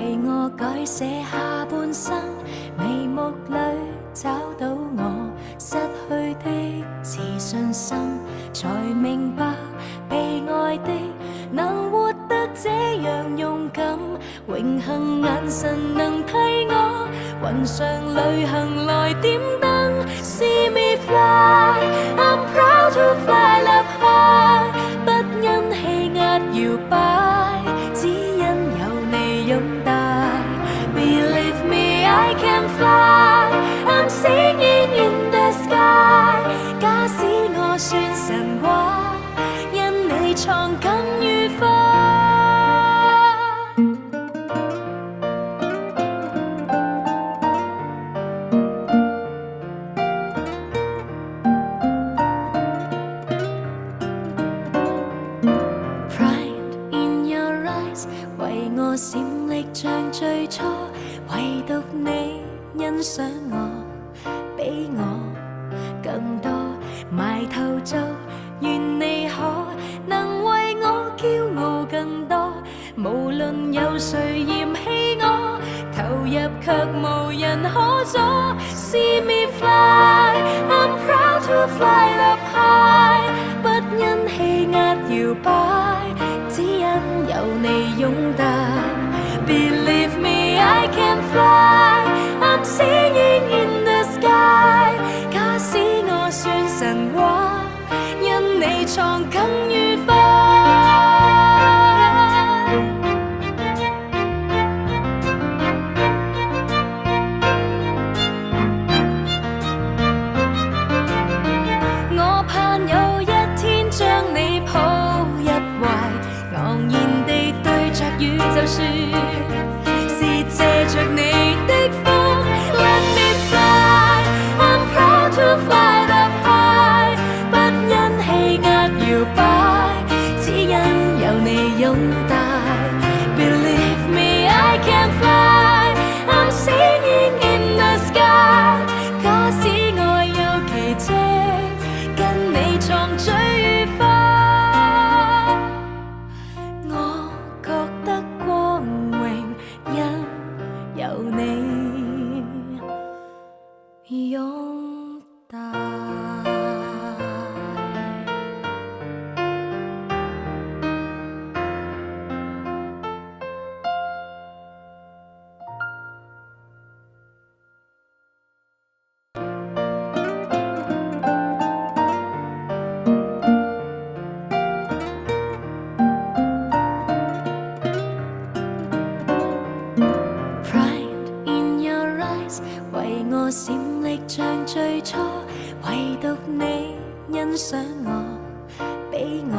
為我改寫下半生，眉目裏找到我失去的自信心，才明白被愛的能活得這樣勇敢，榮幸眼神能替我雲上旅行來點燈。See me fly, I'm proud to fly up high， 不因氣壓搖擺，只因有你擁戴。Believe me, I can fly, I'm singing in the sky。 假使我算神話，因你創更愉快。為我閃力像最初，唯獨你欣賞我，比我更多。埋頭做，願你可能為我驕傲更多。無論有誰嫌棄我，投入卻無人可阻。See me fly, I'm proud to fly up high， 不因氣壓搖擺，只因有你擁戴。Believe me, I can fly, I'm singing in the sky。 假使我算神話，因你創更愉快。我盼有一天將你抱入懷，昂然地對着宇宙說，是借着你的風。Let me fly, I'm proud to fly up high， 不因氣壓搖擺，只因有你擁戴。Believe me, I can fly, I'm singing in the sky。 假使愛有奇蹟，跟你創最愉快。我覺得光榮，因有你擁戴。為我閃力像最初，唯獨你欣賞我，比我